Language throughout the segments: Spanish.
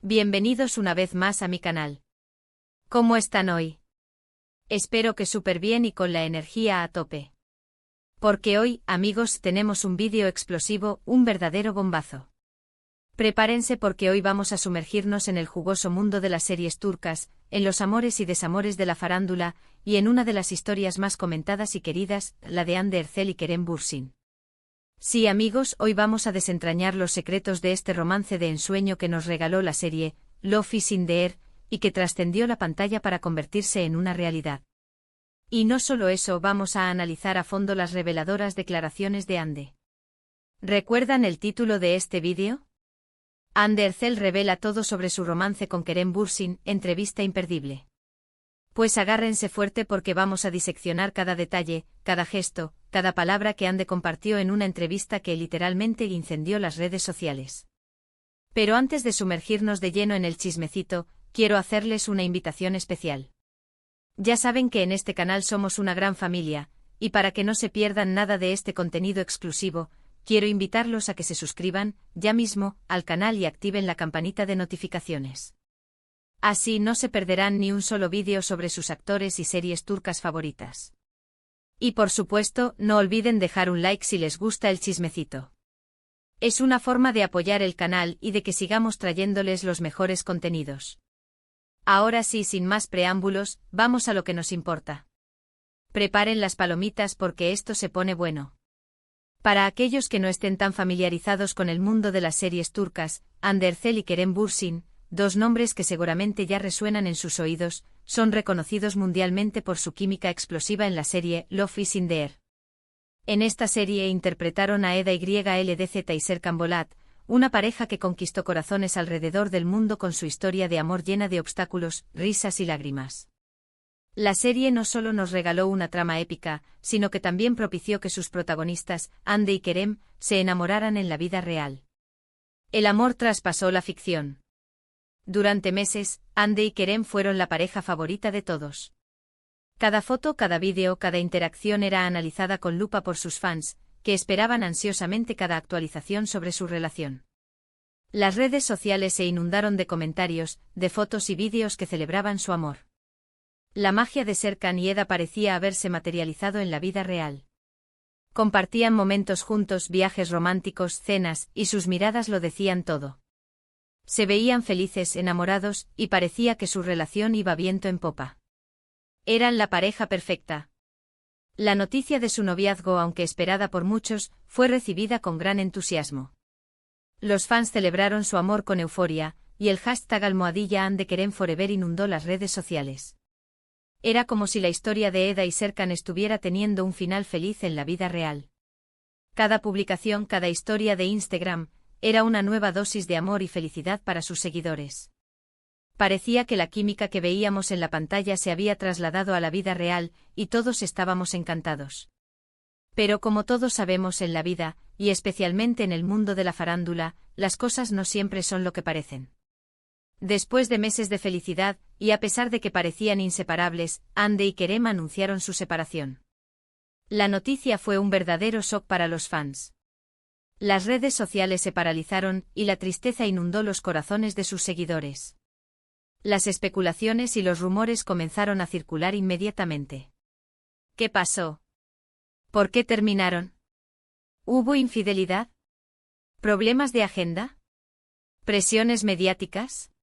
Bienvenidos una vez más a mi canal. ¿Cómo están hoy? Espero que súper bien y con la energía a tope. Porque hoy, amigos, tenemos un vídeo explosivo, un verdadero bombazo. Prepárense porque hoy vamos a sumergirnos en el jugoso mundo de las series turcas, en los amores y desamores de la farándula, y en una de las historias más comentadas y queridas, la de Hande Erçel y Kerem Bürsin. Sí, amigos, hoy vamos a desentrañar los secretos de este romance de ensueño que nos regaló la serie Love is in the Air, y que trascendió la pantalla para convertirse en una realidad. Y no solo eso, vamos a analizar a fondo las reveladoras declaraciones de Hande. ¿Recuerdan el título de este vídeo? Hande Erçel revela todo sobre su romance con Kerem Bürsin, entrevista imperdible. Pues agárrense fuerte porque vamos a diseccionar cada detalle, cada gesto, cada palabra que Hande compartió en una entrevista que literalmente incendió las redes sociales. Pero antes de sumergirnos de lleno en el chismecito, quiero hacerles una invitación especial. Ya saben que en este canal somos una gran familia, y para que no se pierdan nada de este contenido exclusivo, quiero invitarlos a que se suscriban, ya mismo, al canal y activen la campanita de notificaciones. Así no se perderán ni un solo vídeo sobre sus actores y series turcas favoritas. Y por supuesto, no olviden dejar un like si les gusta el chismecito. Es una forma de apoyar el canal y de que sigamos trayéndoles los mejores contenidos. Ahora sí, sin más preámbulos, vamos a lo que nos importa. Preparen las palomitas porque esto se pone bueno. Para aquellos que no estén tan familiarizados con el mundo de las series turcas, Hande Erçel y Kerem Bürsin, dos nombres que seguramente ya resuenan en sus oídos, son reconocidos mundialmente por su química explosiva en la serie Love is in the Air. En esta serie interpretaron a Eda Yldz y Serkan Bolat, una pareja que conquistó corazones alrededor del mundo con su historia de amor llena de obstáculos, risas y lágrimas. La serie no solo nos regaló una trama épica, sino que también propició que sus protagonistas, Hande y Kerem, se enamoraran en la vida real. El amor traspasó la ficción. Durante meses, Hande y Kerem fueron la pareja favorita de todos. Cada foto, cada vídeo, cada interacción era analizada con lupa por sus fans, que esperaban ansiosamente cada actualización sobre su relación. Las redes sociales se inundaron de comentarios, de fotos y vídeos que celebraban su amor. La magia de Serkan y Eda parecía haberse materializado en la vida real. Compartían momentos juntos, viajes románticos, cenas, y sus miradas lo decían todo. Se veían felices, enamorados, y parecía que su relación iba viento en popa. Eran la pareja perfecta. La noticia de su noviazgo, aunque esperada por muchos, fue recibida con gran entusiasmo. Los fans celebraron su amor con euforia, y el hashtag #HandeKeremForever inundó las redes sociales. Era como si la historia de Eda y Serkan estuviera teniendo un final feliz en la vida real. Cada publicación, cada historia de Instagram, era una nueva dosis de amor y felicidad para sus seguidores. Parecía que la química que veíamos en la pantalla se había trasladado a la vida real, y todos estábamos encantados. Pero como todos sabemos en la vida, y especialmente en el mundo de la farándula, las cosas no siempre son lo que parecen. Después de meses de felicidad, y a pesar de que parecían inseparables, Hande y Kerem anunciaron su separación. La noticia fue un verdadero shock para los fans. Las redes sociales se paralizaron, y la tristeza inundó los corazones de sus seguidores. Las especulaciones y los rumores comenzaron a circular inmediatamente. ¿Qué pasó? ¿Por qué terminaron? ¿Hubo infidelidad? ¿Problemas de agenda? ¿Presiones mediáticas?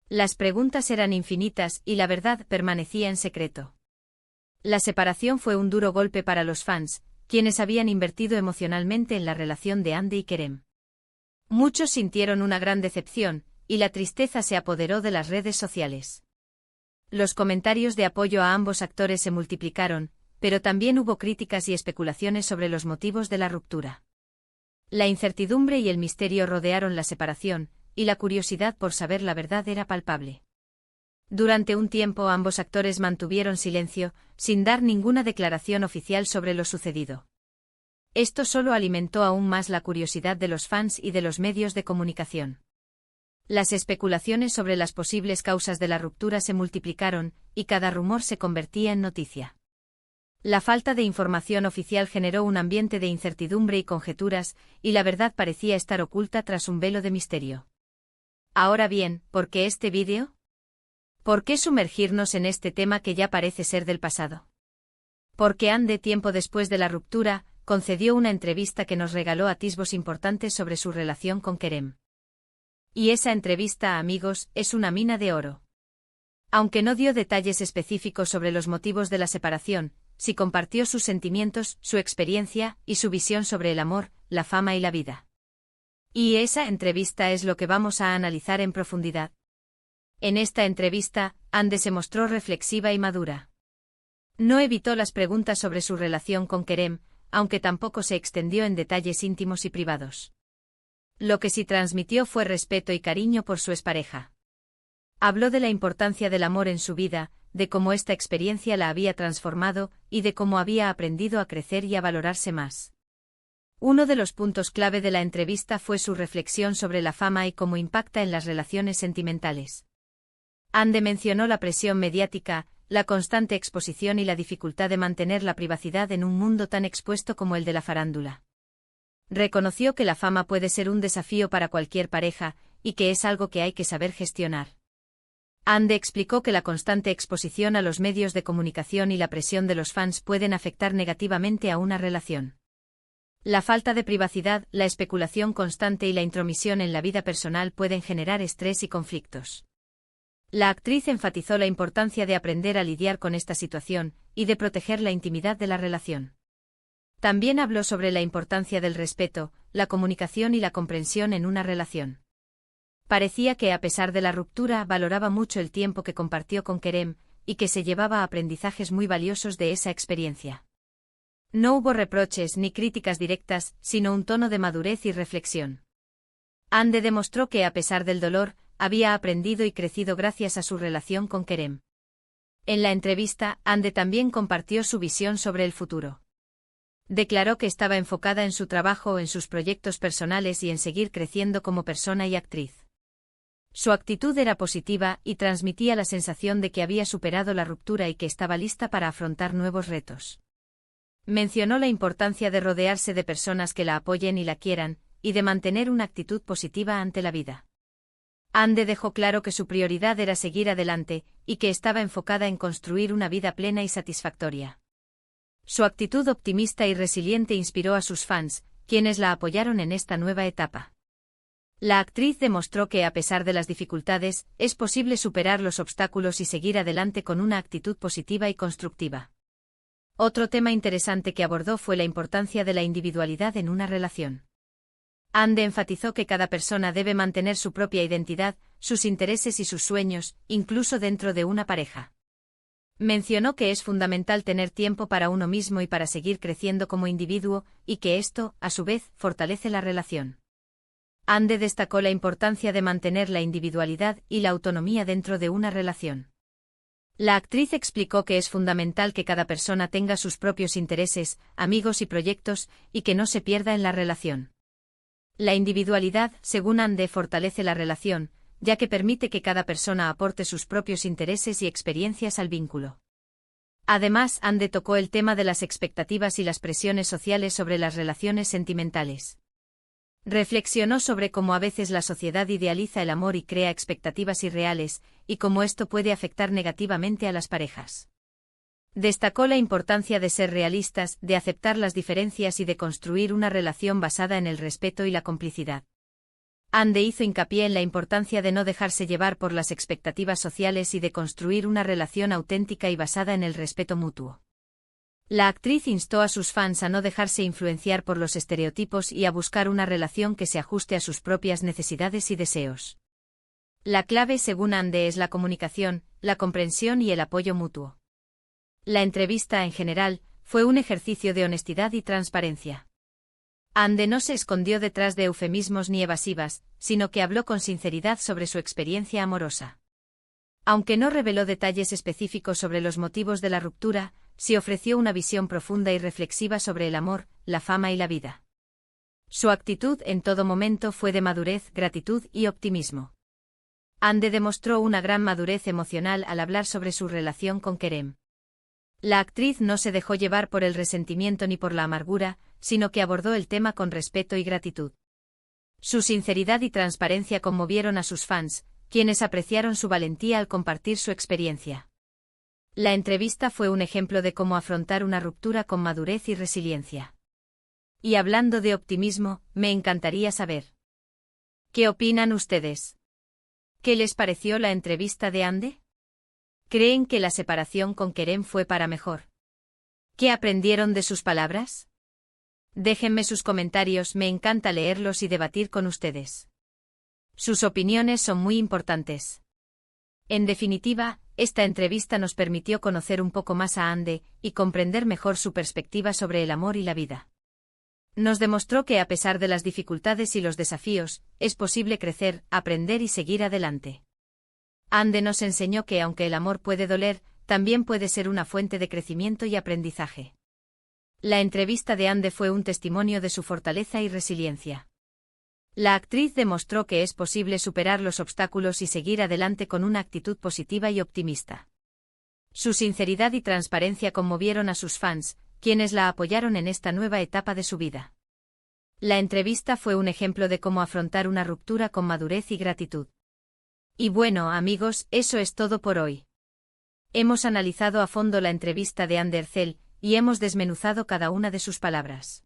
Las preguntas eran infinitas y la verdad permanecía en secreto. La separación fue un duro golpe para los fans, quienes habían invertido emocionalmente en la relación de Hande y Kerem. Muchos sintieron una gran decepción, y la tristeza se apoderó de las redes sociales. Los comentarios de apoyo a ambos actores se multiplicaron, pero también hubo críticas y especulaciones sobre los motivos de la ruptura. La incertidumbre y el misterio rodearon la separación, y la curiosidad por saber la verdad era palpable. Durante un tiempo ambos actores mantuvieron silencio, sin dar ninguna declaración oficial sobre lo sucedido. Esto solo alimentó aún más la curiosidad de los fans y de los medios de comunicación. Las especulaciones sobre las posibles causas de la ruptura se multiplicaron, y cada rumor se convertía en noticia. La falta de información oficial generó un ambiente de incertidumbre y conjeturas, y la verdad parecía estar oculta tras un velo de misterio. Ahora bien, ¿por qué este vídeo? ¿Por qué sumergirnos en este tema que ya parece ser del pasado? Porque Ande, tiempo después de la ruptura, concedió una entrevista que nos regaló atisbos importantes sobre su relación con Kerem. Y esa entrevista, amigos, es una mina de oro. Aunque no dio detalles específicos sobre los motivos de la separación, sí compartió sus sentimientos, su experiencia y su visión sobre el amor, la fama y la vida. Y esa entrevista es lo que vamos a analizar en profundidad. En esta entrevista, Ande se mostró reflexiva y madura. No evitó las preguntas sobre su relación con Kerem, aunque tampoco se extendió en detalles íntimos y privados. Lo que sí transmitió fue respeto y cariño por su expareja. Habló de la importancia del amor en su vida, de cómo esta experiencia la había transformado y de cómo había aprendido a crecer y a valorarse más. Uno de los puntos clave de la entrevista fue su reflexión sobre la fama y cómo impacta en las relaciones sentimentales. Ande mencionó la presión mediática, la constante exposición y la dificultad de mantener la privacidad en un mundo tan expuesto como el de la farándula. Reconoció que la fama puede ser un desafío para cualquier pareja, y que es algo que hay que saber gestionar. Ande explicó que la constante exposición a los medios de comunicación y la presión de los fans pueden afectar negativamente a una relación. La falta de privacidad, la especulación constante y la intromisión en la vida personal pueden generar estrés y conflictos. La actriz enfatizó la importancia de aprender a lidiar con esta situación, y de proteger la intimidad de la relación. También habló sobre la importancia del respeto, la comunicación y la comprensión en una relación. Parecía que a pesar de la ruptura valoraba mucho el tiempo que compartió con Kerem, y que se llevaba aprendizajes muy valiosos de esa experiencia. No hubo reproches ni críticas directas, sino un tono de madurez y reflexión. Ande demostró que a pesar del dolor, había aprendido y crecido gracias a su relación con Kerem. En la entrevista, Ande también compartió su visión sobre el futuro. Declaró que estaba enfocada en su trabajo, en sus proyectos personales y en seguir creciendo como persona y actriz. Su actitud era positiva y transmitía la sensación de que había superado la ruptura y que estaba lista para afrontar nuevos retos. Mencionó la importancia de rodearse de personas que la apoyen y la quieran, y de mantener una actitud positiva ante la vida. Ande dejó claro que su prioridad era seguir adelante, y que estaba enfocada en construir una vida plena y satisfactoria. Su actitud optimista y resiliente inspiró a sus fans, quienes la apoyaron en esta nueva etapa. La actriz demostró que a pesar de las dificultades, es posible superar los obstáculos y seguir adelante con una actitud positiva y constructiva. Otro tema interesante que abordó fue la importancia de la individualidad en una relación. Ande enfatizó que cada persona debe mantener su propia identidad, sus intereses y sus sueños, incluso dentro de una pareja. Mencionó que es fundamental tener tiempo para uno mismo y para seguir creciendo como individuo, y que esto, a su vez, fortalece la relación. Ande destacó la importancia de mantener la individualidad y la autonomía dentro de una relación. La actriz explicó que es fundamental que cada persona tenga sus propios intereses, amigos y proyectos, y que no se pierda en la relación. La individualidad, según Ande, fortalece la relación, ya que permite que cada persona aporte sus propios intereses y experiencias al vínculo. Además, Ande tocó el tema de las expectativas y las presiones sociales sobre las relaciones sentimentales. Reflexionó sobre cómo a veces la sociedad idealiza el amor y crea expectativas irreales, y cómo esto puede afectar negativamente a las parejas. Destacó la importancia de ser realistas, de aceptar las diferencias y de construir una relación basada en el respeto y la complicidad. Ande hizo hincapié en la importancia de no dejarse llevar por las expectativas sociales y de construir una relación auténtica y basada en el respeto mutuo. La actriz instó a sus fans a no dejarse influenciar por los estereotipos y a buscar una relación que se ajuste a sus propias necesidades y deseos. La clave, según Ande, es la comunicación, la comprensión y el apoyo mutuo. La entrevista, en general, fue un ejercicio de honestidad y transparencia. Ande no se escondió detrás de eufemismos ni evasivas, sino que habló con sinceridad sobre su experiencia amorosa. Aunque no reveló detalles específicos sobre los motivos de la ruptura, sí ofreció una visión profunda y reflexiva sobre el amor, la fama y la vida. Su actitud en todo momento fue de madurez, gratitud y optimismo. Ande demostró una gran madurez emocional al hablar sobre su relación con Kerem. La actriz no se dejó llevar por el resentimiento ni por la amargura, sino que abordó el tema con respeto y gratitud. Su sinceridad y transparencia conmovieron a sus fans, quienes apreciaron su valentía al compartir su experiencia. La entrevista fue un ejemplo de cómo afrontar una ruptura con madurez y resiliencia. Y hablando de optimismo, me encantaría saber: ¿qué opinan ustedes? ¿Qué les pareció la entrevista de Ande? ¿Creen que la separación con Kerem fue para mejor? ¿Qué aprendieron de sus palabras? Déjenme sus comentarios, me encanta leerlos y debatir con ustedes. Sus opiniones son muy importantes. En definitiva, esta entrevista nos permitió conocer un poco más a Ande y comprender mejor su perspectiva sobre el amor y la vida. Nos demostró que a pesar de las dificultades y los desafíos, es posible crecer, aprender y seguir adelante. Ande nos enseñó que aunque el amor puede doler, también puede ser una fuente de crecimiento y aprendizaje. La entrevista de Ande fue un testimonio de su fortaleza y resiliencia. La actriz demostró que es posible superar los obstáculos y seguir adelante con una actitud positiva y optimista. Su sinceridad y transparencia conmovieron a sus fans, quienes la apoyaron en esta nueva etapa de su vida. La entrevista fue un ejemplo de cómo afrontar una ruptura con madurez y gratitud. Y bueno, amigos, eso es todo por hoy. Hemos analizado a fondo la entrevista de Ande Erçel y hemos desmenuzado cada una de sus palabras.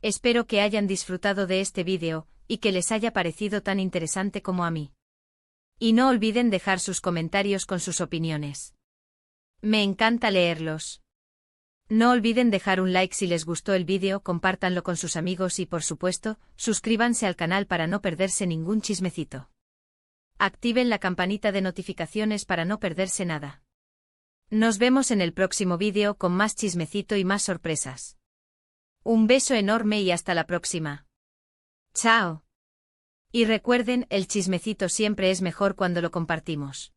Espero que hayan disfrutado de este vídeo y que les haya parecido tan interesante como a mí. Y no olviden dejar sus comentarios con sus opiniones. Me encanta leerlos. No olviden dejar un like si les gustó el vídeo, compártanlo con sus amigos y por supuesto, suscríbanse al canal para no perderse ningún chismecito. Activen la campanita de notificaciones para no perderse nada. Nos vemos en el próximo vídeo con más chismecito y más sorpresas. Un beso enorme y hasta la próxima. Chao. Y recuerden, el chismecito siempre es mejor cuando lo compartimos.